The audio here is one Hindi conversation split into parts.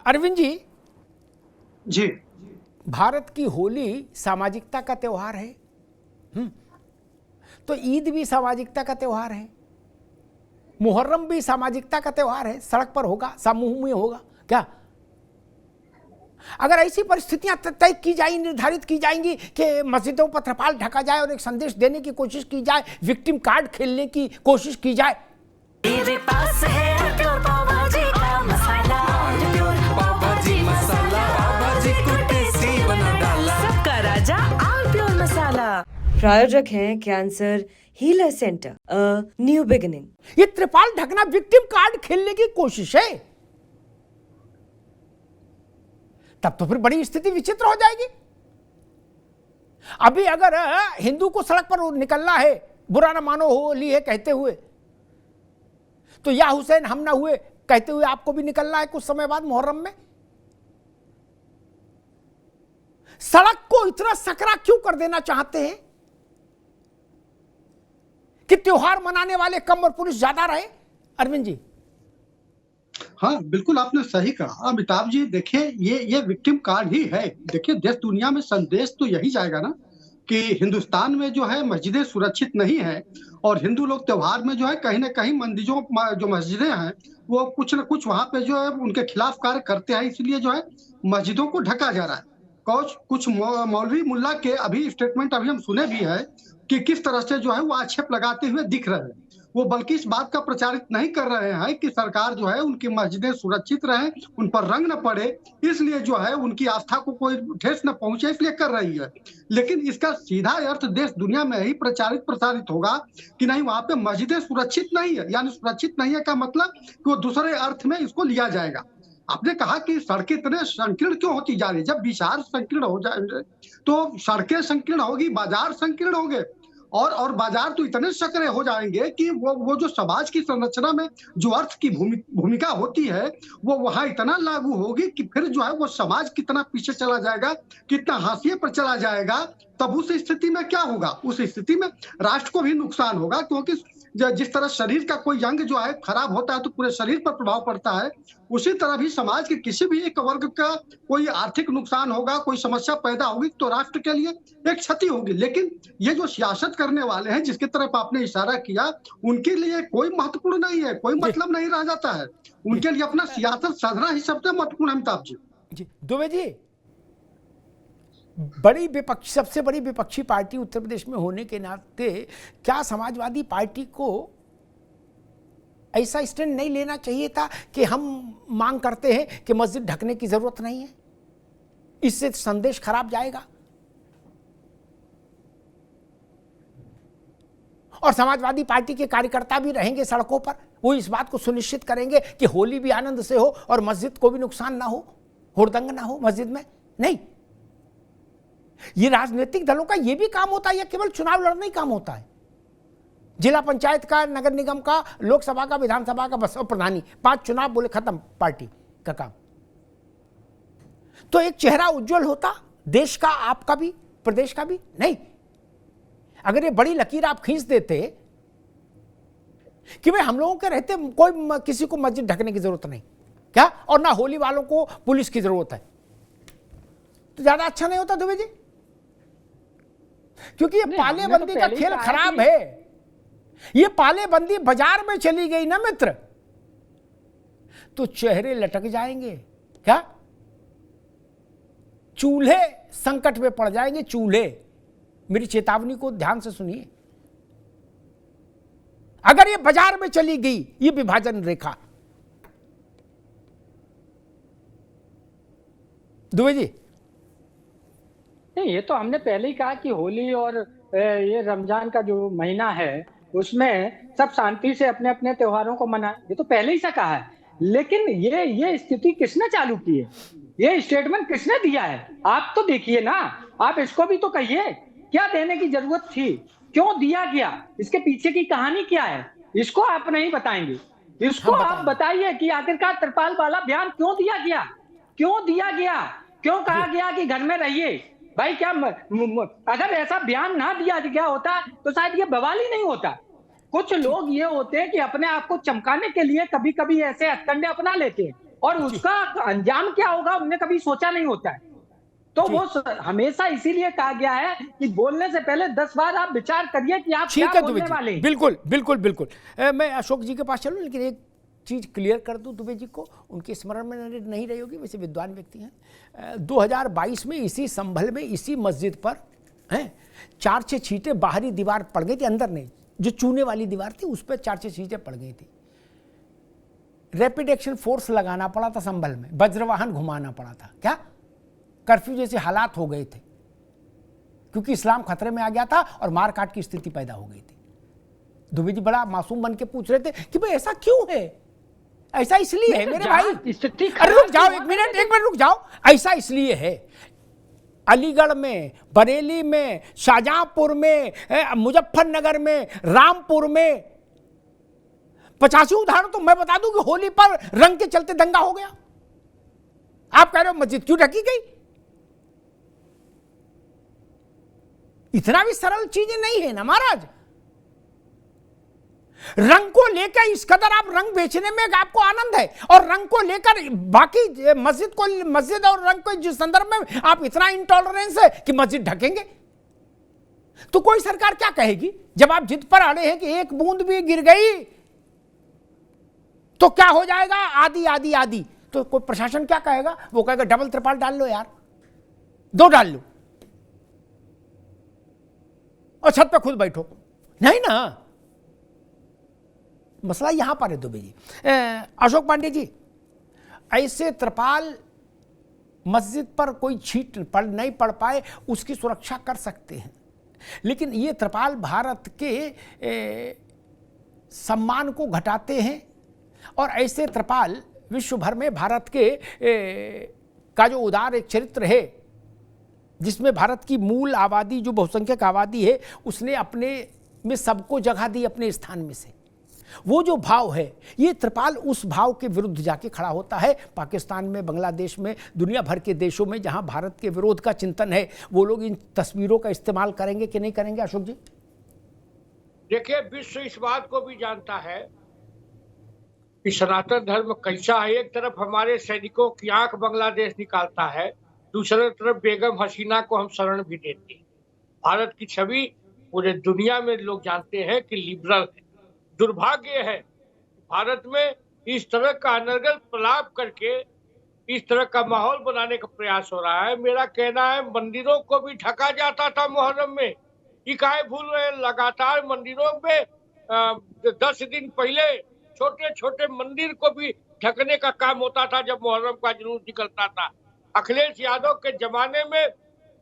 अरविंद जी, जी भारत की होली सामाजिकता का त्योहार है। तो ईद भी सामाजिकता का त्योहार है, मुहर्रम भी सामाजिकता का त्योहार है। सड़क पर होगा, समूह में होगा क्या? अगर ऐसी परिस्थितियां तय की जाएंगी, निर्धारित की जाएंगी कि मस्जिदों पर त्रिपाल ढका जाए और एक संदेश देने की कोशिश की जाए, विक्टिम कार्ड खेलने की कोशिश की जाए, मेरे पास है प्योर पाव भाजी का मसाला, प्योर पाव भाजी मसाला, पाव भाजी को टेस्टी बना डाला, सबका राजा आल प्योर मसाला। प्रायोजक हैं cancer healer centre, a new beginning. ये त्रिपाल ढकना विक्टिम कार्ड खेलने की कोशिश है। तब तो फिर बड़ी स्थिति विचित्र हो जाएगी। अभी अगर हिंदू को सड़क पर निकलना है, बुरा ना मानो होली है कहते हुए, तो या हुसैन हम ना हुए कहते हुए आपको भी निकलना है कुछ समय बाद मुहर्रम में। सड़क को इतना सकरा क्यों कर देना चाहते हैं कि त्योहार मनाने वाले कम और पुलिस ज्यादा रहे? अरविंद जी। हाँ, बिल्कुल आपने सही कहा अमिताभ जी। देखिए ये विक्टिम कार्ड ही है। देखिए देश दुनिया में संदेश तो यही जाएगा ना कि हिंदुस्तान में जो है मस्जिदें सुरक्षित नहीं है और हिंदू लोग त्योहार में जो है कहीं ना कहीं मंदिरों जो मस्जिदें हैं वो कुछ न कुछ वहां पे जो है उनके खिलाफ कार्य करते हैं, इसलिए जो है मस्जिदों को ढका जा रहा है। कुछ मौलवी मुल्ला के अभी स्टेटमेंट अभी हम सुने भी है कि किस तरह से जो है वो आक्षेप लगाते हुए दिख रहे हैं। वो बल्कि इस बात का प्रचारित नहीं कर रहे हैं कि सरकार जो है उनकी मस्जिदें सुरक्षित रहें, उन पर रंग न पड़े, इसलिए जो है उनकी आस्था को कोई ठेस न पहुंचे, इसलिए कर रही है। लेकिन इसका सीधा अर्थ देश दुनिया में ही प्रचारित प्रसारित होगा कि नहीं वहां पे मस्जिदें सुरक्षित नहीं है। यानी सुरक्षित नहीं है का मतलब कि वो दूसरे अर्थ में इसको लिया जाएगा। आपने कहा कि सड़कें इतने संकीर्ण क्यों होती जा रही है? जब विचार संकीर्ण हो जाएंगे तो सड़कें संकीर्ण होगी, बाजार संकीर्ण होंगे और बाजार तो इतने सकरे हो जाएंगे कि वो जो समाज की संरचना में जो अर्थ की भूमिका होती है वो वहां इतना लागू होगी कि फिर जो है वो समाज कितना पीछे चला जाएगा, कितना हाशिए पर चला जाएगा। तब उस स्थिति में क्या होगा? उस स्थिति में राष्ट्र को भी नुकसान होगा, क्योंकि जिस तरह शरीर का कोई अंग जो है खराब होता है तो पूरे शरीर पर प्रभाव पड़ता है, उसी तरह भी समाज के किसी भी एक वर्ग का कोई आर्थिक नुकसान होगा, कोई समस्या पैदा होगी तो राष्ट्र के लिए एक क्षति होगी। लेकिन ये जो सियासत करने वाले हैं जिसकी तरफ आपने इशारा किया, उनके लिए कोई महत्वपूर्ण नहीं है, कोई मतलब नहीं रह जाता है। उनके लिए अपना सियासत साधना ही सबसे महत्वपूर्ण है। अमिताभ जी। दुबे जी, सबसे बड़ी विपक्षी पार्टी उत्तर प्रदेश में होने के नाते क्या समाजवादी पार्टी को ऐसा स्टैंड नहीं लेना चाहिए था कि हम मांग करते हैं कि मस्जिद ढकने की जरूरत नहीं है, इससे संदेश खराब जाएगा? और समाजवादी पार्टी के कार्यकर्ता भी रहेंगे सड़कों पर, वो इस बात को सुनिश्चित करेंगे कि होली भी आनंद से हो और मस्जिद को भी नुकसान ना हो, हुड़दंग ना हो मस्जिद में। नहीं, ये राजनीतिक दलों का ये भी काम होता है या केवल चुनाव लड़ना ही काम होता है? जिला पंचायत का, नगर निगम का, लोकसभा का, विधानसभा का, बस और प्रधानी, 5 चुनाव बोले खत्म पार्टी का काम। तो एक चेहरा उज्जवल होता देश का, आपका भी, प्रदेश का भी। नहीं, अगर ये बड़ी लकीर आप खींच देते कि भाई हम लोगों के रहते कोई किसी को मस्जिद ढकने की जरूरत नहीं क्या, और ना होली वालों को पुलिस की जरूरत है, तो ज्यादा अच्छा नहीं होता दुबे जी? क्योंकि ये पालेबंदी का खेल खराब है। ये पालेबंदी बाजार में चली गई ना मित्र, तो चेहरे लटक जाएंगे क्या, चूल्हे संकट में पड़ जाएंगे, चूल्हे। मेरी चेतावनी को ध्यान से सुनिए। अगर ये बाजार में चली गई ये विभाजन रेखा, दुबे जी। नहीं, ये तो हमने पहले ही कहा कि होली और ये रमजान का जो महीना है उसमें सब शांति से अपने अपने त्योहारों को मनाएं, ये तो पहले ही से कहा है। लेकिन ये स्थिति किसने चालू की है? ये स्टेटमेंट किसने दिया है? आप तो देखिए ना, आप इसको भी तो कहिए, क्या देने की जरूरत थी, क्यों दिया गया, इसके पीछे की कहानी क्या है, इसको आप नहीं बताएंगे। इसको आप बताइए कि आखिरकार त्रिपाल वाला बयान क्यों दिया गया, क्यों कहा गया कि घर में रहिए। भाई क्या अगर ऐसा बयान ना दिया गया होता तो शायद ये बवाल ही नहीं होता। कुछ लोग ये होते हैं कि अपने आप को चमकाने के लिए कभी कभी ऐसे हथकंडे अपना लेते हैं और उसका अंजाम क्या होगा उन्हें कभी सोचा नहीं होता है। तो वो हमेशा इसीलिए कहा गया है कि बोलने से पहले 10 बार आप विचार करिए कि आप क्या बोलने वाले हैं। बिल्कुल बिल्कुल बिल्कुल। मैं अशोक जी के पास चलूं, लेकिन एक चीज क्लियर कर दूं दुबे जी को, उनके स्मरण में नहीं रही होगी, वैसे विद्वान व्यक्ति हैं। 2022 में इसी संभल में इसी मस्जिद पर 4-6 छींटे बाहरी दीवार पड़ गई थी, अंदर नहीं, जो चूने वाली दीवार थी उस पर 4-6 छींटे पड़ गई थी। रैपिड एक्शन फोर्स लगाना पड़ा था संभल में, वज्रवाहन घुमाना पड़ा था। क्या कर्फ्यू जैसे हालात हो गए थे, क्योंकि इस्लाम खतरे में आ गया था और मारकाट की स्थिति पैदा हो गई थी। दुबे जी बड़ा मासूम बन के पूछ रहे थे कि भाई ऐसा क्यों है, ऐसा इसलिए है मेरे भाई। अरे रुक जाओ, एक मिनट रुक जाओ। ऐसा इसलिए है, अलीगढ़ में, बरेली में, शाहजहांपुर में, मुजफ्फरनगर में, रामपुर में 85 उदाहरण तो मैं बता दूं कि होली पर रंग के चलते दंगा हो गया। आप कह रहे हो मस्जिद क्यों ढकी गई? इतना भी सरल चीजें नहीं है ना महाराज। रंग को लेकर इस कदर आप रंग बेचने में आपको आनंद है, और रंग को लेकर बाकी मस्जिद और रंग को जिस संदर्भ में आप इतना इंटॉलरेंस है कि मस्जिद ढकेंगे, तो कोई सरकार क्या कहेगी? जब आप जिद पर अड़े हैं कि एक बूंद भी गिर गई तो क्या हो जाएगा, आदि आदि आदि, तो कोई प्रशासन क्या कहेगा? वो कहेगा डबल त्रिपाल डाल लो यार, 2 डाल लो और छत पे खुद बैठो। नहीं ना, मसला यहां पर है दुबे जी। अशोक पांडे जी, ऐसे त्रिपाल मस्जिद पर कोई छींट नहीं पड़ पाए उसकी सुरक्षा कर सकते हैं, लेकिन ये त्रिपाल भारत के सम्मान को घटाते हैं, और ऐसे त्रिपाल विश्व भर में भारत के का जो उदार एक चरित्र है, जिसमें भारत की मूल आबादी जो बहुसंख्यक आबादी है उसने अपने में सबको जगह दी अपने स्थान में से, वो जो भाव है, ये त्रिपाल उस भाव के विरुद्ध जाके खड़ा होता है। पाकिस्तान में, बांग्लादेश में, दुनिया भर के देशों में जहां भारत के विरोध का चिंतन है, वो लोग इन तस्वीरों का इस्तेमाल करेंगे कि नहीं करेंगे? अशोक जी देखिए, विश्व इस बात को भी जानता है कि सनातन धर्म कैसा है। एक तरफ हमारे सैनिकों की आंख बांग्लादेश निकालता है, दूसरी तरफ बेगम हसीना को हम शरण भी देते हैं। भारत की छवि पूरे दुनिया में लोग जानते हैं कि लिबरल है। दुर्भाग्य है भारत में इस तरह का अनर्गल प्रलाप करके इस तरह का माहौल बनाने का प्रयास हो रहा है। मेरा कहना है मंदिरों को भी ढका जाता था मुहर्रम में, ये काहे भूल रहे? लगातार मंदिरों में 10 दिन पहले छोटे छोटे मंदिर को भी ढकने का काम होता था जब मुहर्रम का जुलूस निकलता था। अखिलेश यादव के जमाने में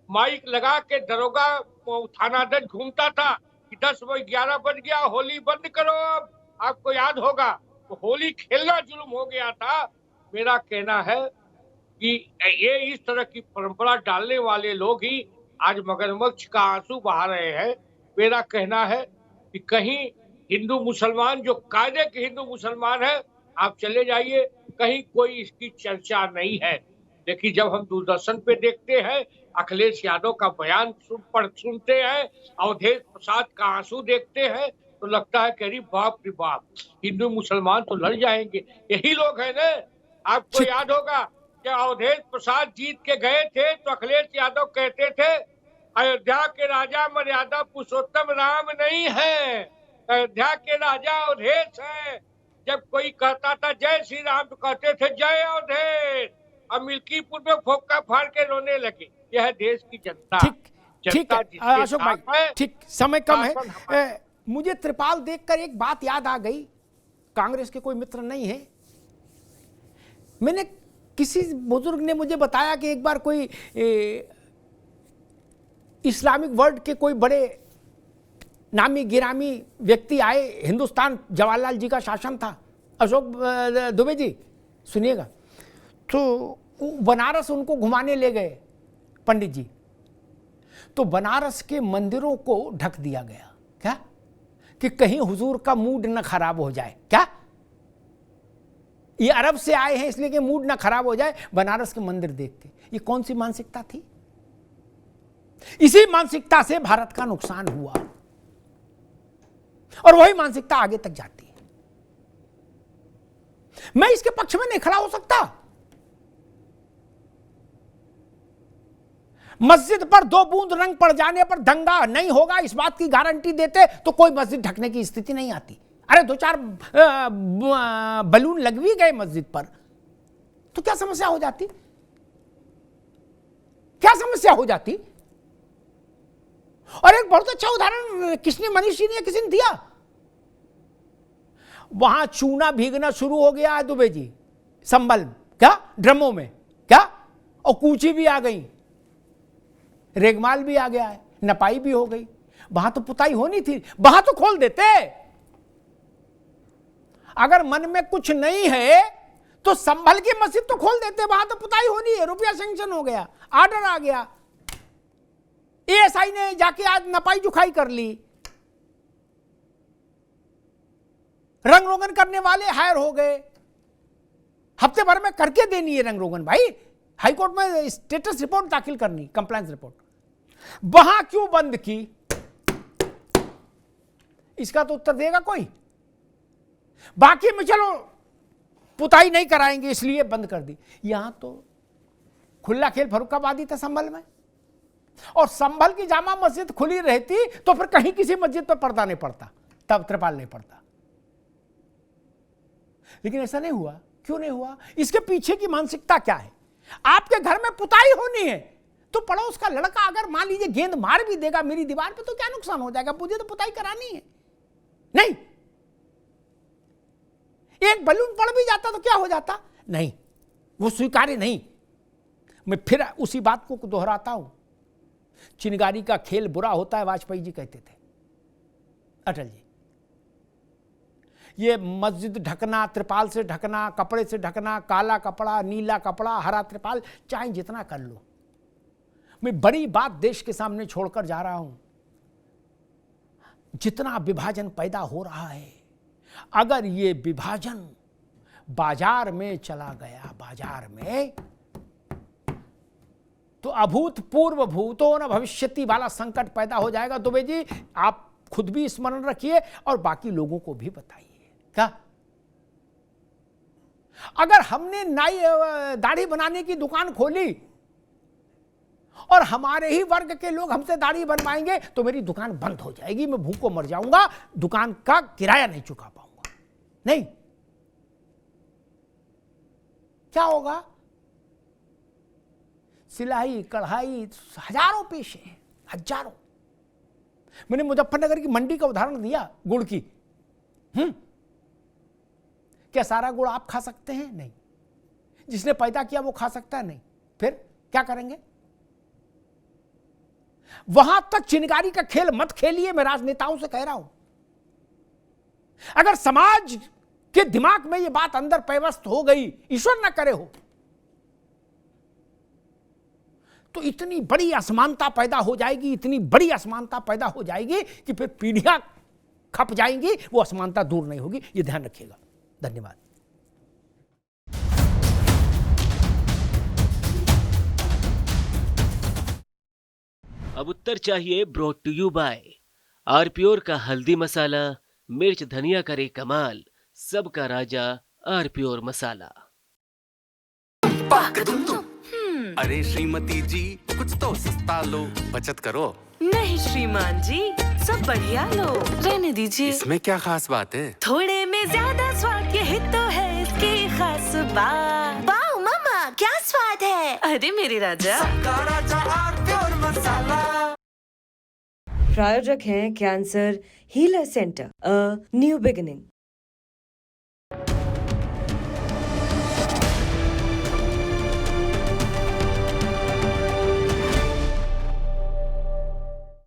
माइक लगा के दरोगा थानाध्यक्ष घूमता था कि 10 बजे 11 बज गया, होली बंद करो। अब आपको याद होगा तो होली खेलना जुल्म हो गया था। मेरा कहना है कि ये इस तरह की परंपरा डालने वाले लोग ही आज मगरमच्छ का आंसू बहा रहे हैं। मेरा कहना है कि कहीं हिंदू मुसलमान जो कायदे के हिंदू मुसलमान है, आप चले जाइए, कहीं कोई इसकी चर्चा नहीं है। लेकिन जब हम दूरदर्शन पे देखते हैं, अखिलेश यादव का बयान सुनते हैं, अवधेश प्रसाद का आंसू देखते हैं, तो लगता है कि अरे बाप रे बाप, हिंदू मुसलमान तो लड़ जाएंगे। यही लोग हैं ना। आपको याद होगा कि अवधेश प्रसाद जीत के गए थे तो अखिलेश यादव कहते थे अयोध्या के राजा मर्यादा पुरुषोत्तम राम नहीं है, अयोध्या के राजा अवधेश है। जब कोई कहता था जय श्री राम तो कहते थे जय अवधेश। अब मिल्कीपुर में फोक्का फाड़ के रोने लगे। यह है देश की जनता। ठीक है अशोक भाई, ठीक, समय कम है। मुझे त्रिपाल देखकर एक बात याद आ गई। कांग्रेस के कोई मित्र नहीं है, मैंने किसी बुजुर्ग ने मुझे बताया कि एक बार कोई इस्लामिक वर्ल्ड के कोई बड़े नामी गिरामी व्यक्ति आए हिंदुस्तान, जवाहरलाल जी का शासन था। अशोक दुबे जी सुनिएगा, तो बनारस उनको घुमाने ले गए पंडित जी, तो बनारस के मंदिरों को ढक दिया गया। क्या? कि कहीं हुजूर का मूड न खराब हो जाए। क्या? ये अरब से आए हैं इसलिए कि मूड ना खराब हो जाए बनारस के मंदिर देख के। ये कौन सी मानसिकता थी? इसी मानसिकता से भारत का नुकसान हुआ, और वही मानसिकता आगे तक जाती है। मैं इसके पक्ष में नहीं खड़ा हो सकता। मस्जिद पर 2 बूंद रंग पड़ जाने पर दंगा नहीं होगा, इस बात की गारंटी देते तो कोई मस्जिद ढकने की स्थिति नहीं आती। अरे 2-4 बलून लग भी गए मस्जिद पर तो क्या समस्या हो जाती? क्या समस्या हो जाती? और एक बहुत अच्छा उदाहरण किसने, मनीष जी ने किसी ने दिया। वहां चूना भीगना शुरू हो गया है दुबे जी, संभल क्या ड्रमों में क्या, और कूची भी आ गई, रेगमाल भी आ गया है, नपाई भी हो गई। वहां तो पुताई होनी थी, वहां तो खोल देते। अगर मन में कुछ नहीं है तो संभल की मस्जिद तो खोल देते, वहां तो पुताई होनी है, रुपया सैंक्शन हो गया, ऑर्डर आ गया, एएसआई ने जाके आज नपाई जुखाई कर ली, रंग रोगन करने वाले हायर हो गए, हफ्ते भर में करके देनी है रंग रोगन भाई, हाईकोर्ट में स्टेटस रिपोर्ट दाखिल करनी, कंप्लायंस रिपोर्ट। वहां क्यों बंद की? इसका तो उत्तर देगा कोई। बाकी में चलो पुताई नहीं कराएंगे इसलिए बंद कर दी। यहां तो खुला खेल फर्रुखाबादी था संभल में, और संभल की जामा मस्जिद खुली रहती तो फिर कहीं किसी मस्जिद पर पर्दा नहीं पड़ता, तब त्रिपाल नहीं पड़ता। लेकिन ऐसा नहीं हुआ। क्यों नहीं हुआ? इसके पीछे की मानसिकता क्या है? आपके घर में पुताई होनी है तो पड़ोस का लड़का अगर मान लीजिए गेंद मार भी देगा मेरी दीवार पे तो क्या नुकसान हो जाएगा? मुझे तो पुताई करानी है। नहीं, एक बलून पड़ भी जाता तो क्या हो जाता? नहीं, वो स्वीकार्य नहीं। मैं फिर उसी बात को दोहराता हूं, चिनगारी का खेल बुरा होता है, वाजपेयी जी कहते थे, अटल जी। ये मस्जिद ढकना, त्रिपाल से ढकना, कपड़े से ढकना, काला कपड़ा, नीला कपड़ा, हरा त्रिपाल, चाहे जितना कर लो। मैं बड़ी बात देश के सामने छोड़कर जा रहा हूं। जितना विभाजन पैदा हो रहा है, अगर ये विभाजन बाजार में चला गया, बाजार में, तो अभूतपूर्व भूतो न भविष्यति वाला संकट पैदा हो जाएगा। दुबे जी आप खुद भी स्मरण रखिए और बाकी लोगों को भी बताइए। क्या अगर हमने नाई दाढ़ी बनाने की दुकान खोली और हमारे ही वर्ग के लोग हमसे दाढ़ी बनवाएंगे तो मेरी दुकान बंद हो जाएगी, मैं भूख को मर जाऊंगा, दुकान का किराया नहीं चुका पाऊंगा। नहीं, क्या होगा? सिलाई कढ़ाई हजारों पेशे हैं, हजारों। मैंने मुजफ्फरनगर की मंडी का उदाहरण दिया, गुड़ की। क्या सारा गुड़ आप खा सकते हैं? नहीं। जिसने पैदा किया वो खा सकता है? नहीं। फिर क्या करेंगे? वहां तक चिनगारी का खेल मत खेलिए, मैं राजनेताओं से कह रहा हूं। अगर समाज के दिमाग में ये बात अंदर पैवस्त हो गई, ईश्वर ना करे हो, तो इतनी बड़ी असमानता पैदा हो जाएगी, इतनी बड़ी असमानता पैदा हो जाएगी कि फिर पीढ़ियां खप जाएंगी, वो असमानता दूर नहीं होगी। ये ध्यान रखिएगा। धन्यवाद। अब उत्तर चाहिए ब्रॉट टू यू बाय आरप्योर का हल्दी मसाला, मिर्च धनिया करे कमाल, सबका राजा आरप्योर मसाला। अरे श्रीमती जी कुछ तो सस्ता लो, बचत करो। नहीं श्रीमान जी, सब बढ़िया लो, रहने दीजिए। इसमें क्या खास बात है? थोड़े में ज्यादा स्वाद, यही तो है इसकी खास बात। वाओ मामा, क्या स्वाद है। अरे मेरे राजा, प्रायोजक हैं cancer healer centre, a new beginning.